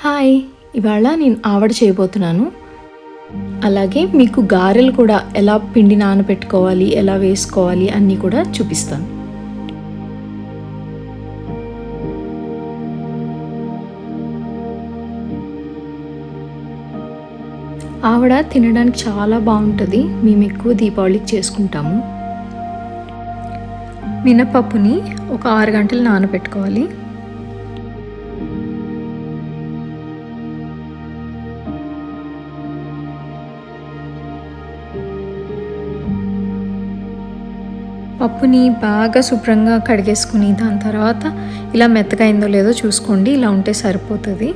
Hi! ఇవాళ నేను ఆవడ చేయబోతున్నాను. అలాగే మీకు గారెలు కూడా ఎలా పిండి నానబెట్టుకోవాలి, ఎలా వేసుకోవాలి అన్నీ కూడా చూపిస్తాను. ఆవడ తినడానికి చాలా బాగుంటుంది. మేము ఎక్కువ దీపావళికి చేసుకుంటాము. మినపప్పుని ఒక 6 గంటలు నానబెట్టుకోవాలి. పప్పుని బాగా శుభ్రంగా కడిగేసుకుని దాని తర్వాత ఇలా మెత్తగా అయిందో లేదో చూసుకోండి. ఇలా ఉంటే సరిపోతుంది.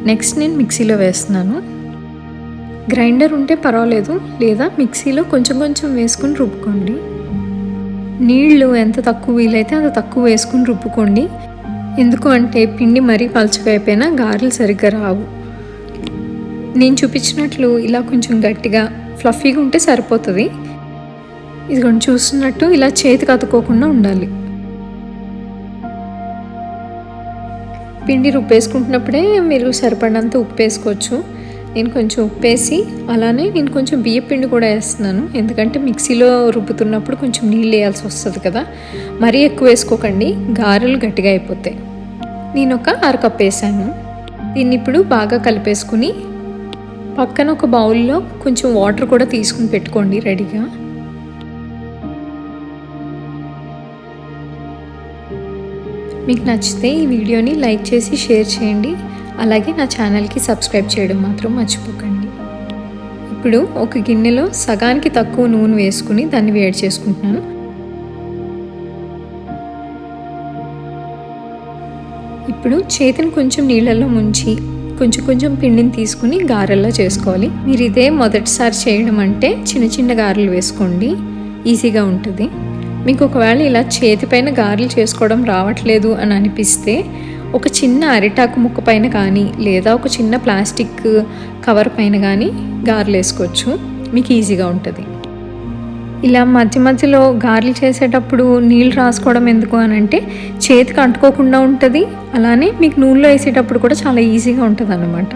నెక్స్ట్ నేను మిక్సీలో వేస్తున్నాను. గ్రైండర్ ఉంటే పర్వాలేదు, లేదా మిక్సీలో కొంచెం కొంచెం వేసుకుని రుబ్బుకోండి. నీళ్లు ఎంత తక్కువ వీలైతే అంత తక్కువ వేసుకుని రుబ్బుకోండి. ఎందుకు అంటే పిండి మరీ పలుచగా అయిపోయినా గారెలు సరిగ్గా రావు. నేను చూపించినట్లు ఇలా కొంచెం గట్టిగా ఫ్లఫీగా ఉంటే సరిపోతుంది. ఇదిగోండి చూస్తున్నట్టు ఇలా చేతికి అతుక్కోకుండా ఉండాలి. పిండి రుబ్బేసుకుంటున్నప్పుడే మీరు సరిపడినంత ఉప్పు వేసుకోవచ్చు. నేను కొంచెం ఉప్పు వేసి అలానే నేను కొంచెం బియ్య పిండి కూడా వేస్తున్నాను. ఎందుకంటే మిక్సీలో రుబ్బుతున్నప్పుడు కొంచెం నీళ్ళు వేయాల్సి వస్తుంది కదా. మరీ ఎక్కువ వేసుకోకండి, గారెలు గట్టిగా అయిపోతాయి. నేను ఒక 1/2 కప్ వేసాను. దీన్ని ఇప్పుడు బాగా కలిపేసుకుని పక్కన ఒక బౌల్లో కొంచెం వాటర్ కూడా తీసుకుని పెట్టుకోండి రెడీగా. మీకు నచ్చితే ఈ వీడియోని లైక్ చేసి షేర్ చేయండి. అలాగే నా ఛానల్కి సబ్స్క్రైబ్ చేయడం మాత్రం మర్చిపోకండి. ఇప్పుడు ఒక గిన్నెలో సగానికి తక్కువ నూనె వేసుకుని దాన్ని వేడి చేసుకుంటున్నాను. ఇప్పుడు చేతిని కొంచెం నీళ్ళల్లో ముంచి కొంచెం కొంచెం పిండిని తీసుకుని గారెల్లా చేసుకోవాలి. మీరు ఇదే మొదటిసారి చేయడం అంటే చిన్న చిన్న గారెలు వేసుకోండి, ఈజీగా ఉంటుంది. మీకు ఒకవేళ ఇలా చేతిపైన గారెలు చేసుకోవడం రావట్లేదు అని అనిపిస్తే ఒక చిన్న అరిటాకు ముక్క పైన కానీ లేదా ఒక చిన్న ప్లాస్టిక్ కవర్ పైన కానీ గారెలు వేసుకోవచ్చు. మీకు ఈజీగా ఉంటుంది. ఇలా మధ్య మధ్యలో గారెలు చేసేటప్పుడు నీళ్ళు రాసుకోవడం ఎందుకు అని అంటే చేతికి అంటుకోకుండా ఉంటుంది. అలానే మీకు నూనెలో వేసేటప్పుడు కూడా చాలా ఈజీగా ఉంటుంది అన్నమాట.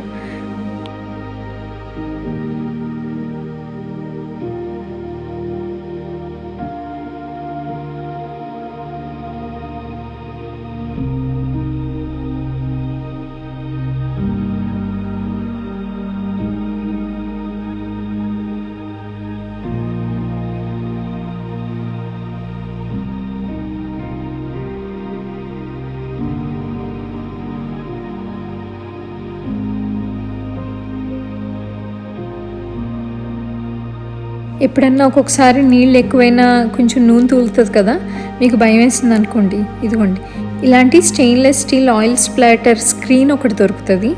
ఎప్పుడన్నా ఒక్కొక్కసారి నీళ్ళు ఎక్కువైనా కొంచెం నూనె తూలుతుంది కదా, మీకు భయం వేసింది అనుకోండి, ఇదిగోండి ఇలాంటి stainless steel oil splatter screen ఒకటి దొరుకుతుంది.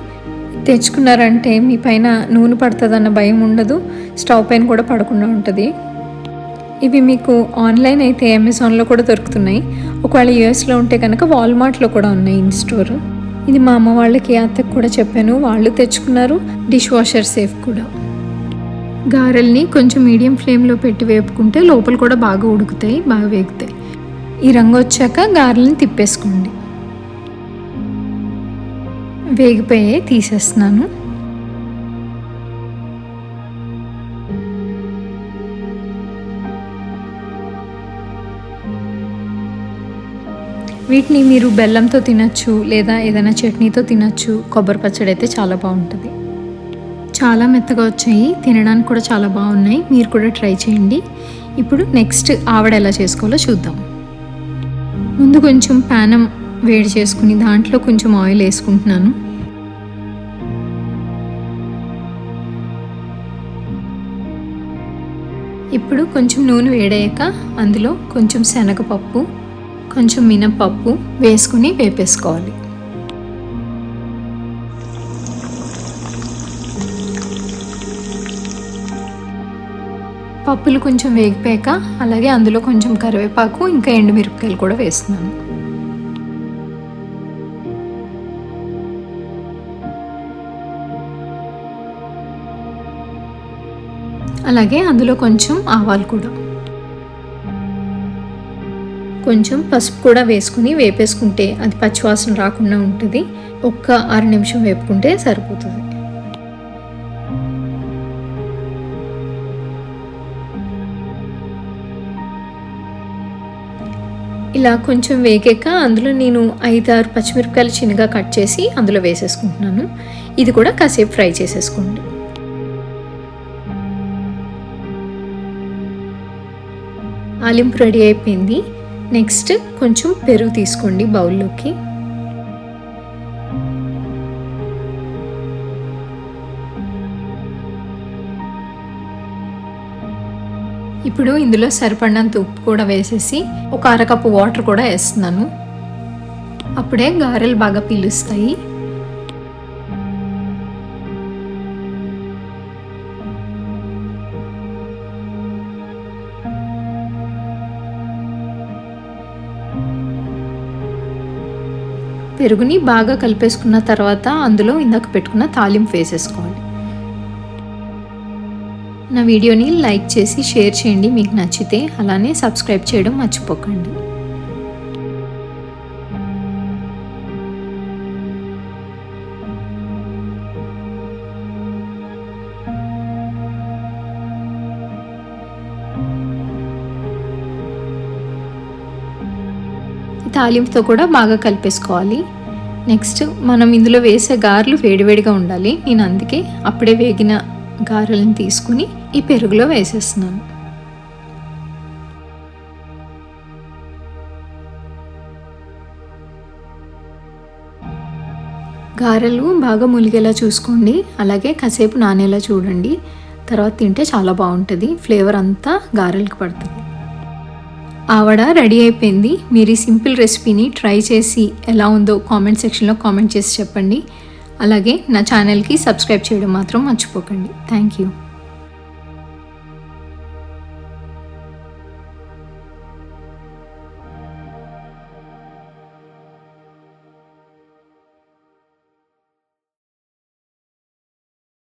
తెచ్చుకున్నారంటే మీ పైన నూనె పడుతుందన్న భయం ఉండదు, స్టవ్ పైన కూడా పడకుండా ఉంటుంది. ఇవి మీకు ఆన్లైన్ అయితే అమెజాన్లో కూడా దొరుకుతున్నాయి. ఒకవేళ యూఎస్లో ఉంటే కనుక వాల్మార్ట్లో కూడా ఉన్నాయి ఇన్ స్టోర్. ఇది మా అమ్మ వాళ్ళకి, అత్తకు కూడా చెప్పాను, వాళ్ళు తెచ్చుకున్నారు. డిష్ వాషర్ సేఫ్ కూడా. గారెల్ని కొంచెం మీడియం ఫ్లేమ్లో పెట్టి వేపుకుంటే లోపల కూడా బాగా ఉడుకుతాయి, బాగా వేగుతాయి. ఈ రంగు వచ్చాక గారెల్ని తిప్పేసుకోండి. వేగిపోయే తీసేస్తున్నాను. వీటిని మీరు బెల్లంతో తినచ్చు, లేదా ఏదైనా చట్నీతో తినచ్చు. కొబ్బరి పచ్చడి అయితే చాలా బాగుంటుంది. చాలా మెత్తగా వచ్చాయి, తినడానికి కూడా చాలా బాగున్నాయి. మీరు కూడా ట్రై చేయండి. ఇప్పుడు నెక్స్ట్ ఆవడ ఎలా చేసుకోవాలో చూద్దాం. ముందు కొంచెం పానం వేడి చేసుకుని దాంట్లో కొంచెం ఆయిల్ వేసుకుంటున్నాను. ఇప్పుడు కొంచెం నూనె వేడయ్యాక అందులో కొంచెం శనగపప్పు, కొంచెం మినపప్పు వేసుకుని వేపేసుకోవాలి. పప్పులు కొంచెం వేగిపోయాక అలాగే అందులో కొంచెం కరివేపాకు, ఇంకా ఎండుమిరపకాయలు కూడా వేస్తున్నాను. అలాగే అందులో కొంచెం ఆవాలు కూడా. కొంచెం పసుపు కూడా వేసుకుని వేపేసుకుంటే అది పచ్చివాసన రాకుండా ఉంటుంది. ఒక్క 6 నిమిషం వేపుకుంటే సరిపోతుంది. ఇలా కొంచెం వేగాక అందులో నేను 5-6 పచ్చిమిరపకాయలు చిన్నగా కట్ చేసి అందులో వేసేసుకుంటున్నాను. ఇది కూడా కాసేపు ఫ్రై చేసేసుకోండి. తాలింపు రెడీ అయిపోయింది. నెక్స్ట్ కొంచెం పెరుగు తీసుకోండి బౌల్లోకి. ఇప్పుడు ఇందులో సరిపడినంత ఉప్పు కూడా వేసేసి ఒక అరకప్పు వాటర్ కూడా వేస్తున్నాను. అప్పుడే గారెలు బాగా పీలుస్తాయి. పెరుగుని బాగా కలిపేసుకున్న తర్వాత అందులో ఇందాక పెట్టుకున్న తాలింపు వేసేసుకోవాలి. నా వీడియోని లైక్ చేసి షేర్ చేయండి మీకు నచ్చితే. అలానే సబ్స్క్రైబ్ చేయడం మర్చిపోకండి. తాలింపుతో కూడా బాగా కలిపేసుకోవాలి. నెక్స్ట్ మనం ఇందులో వేసే గారెలు వేడివేడిగా ఉండాలి. నేను అందుకే అప్పుడే వేగిన గారెలను తీసుకుని ఈ పెరుగులో వేసేస్తున్నాను. గారెలు బాగా ములిగేలా చూసుకోండి. అలాగే కాసేపు నానేలా చూడండి. తర్వాత తింటే చాలా బాగుంటుంది. ఫ్లేవర్ అంతా గారెలకు పడుతుంది. ఆవడ రెడీ అయిపోయింది. మీరు ఈ సింపుల్ రెసిపీని ట్రై చేసి ఎలా ఉందో కామెంట్ సెక్షన్లో కామెంట్ చేసి చెప్పండి. అలాగే నా ఛానల్కి సబ్స్క్రైబ్ చేయడం మాత్రం మర్చిపోకండి. Thank you.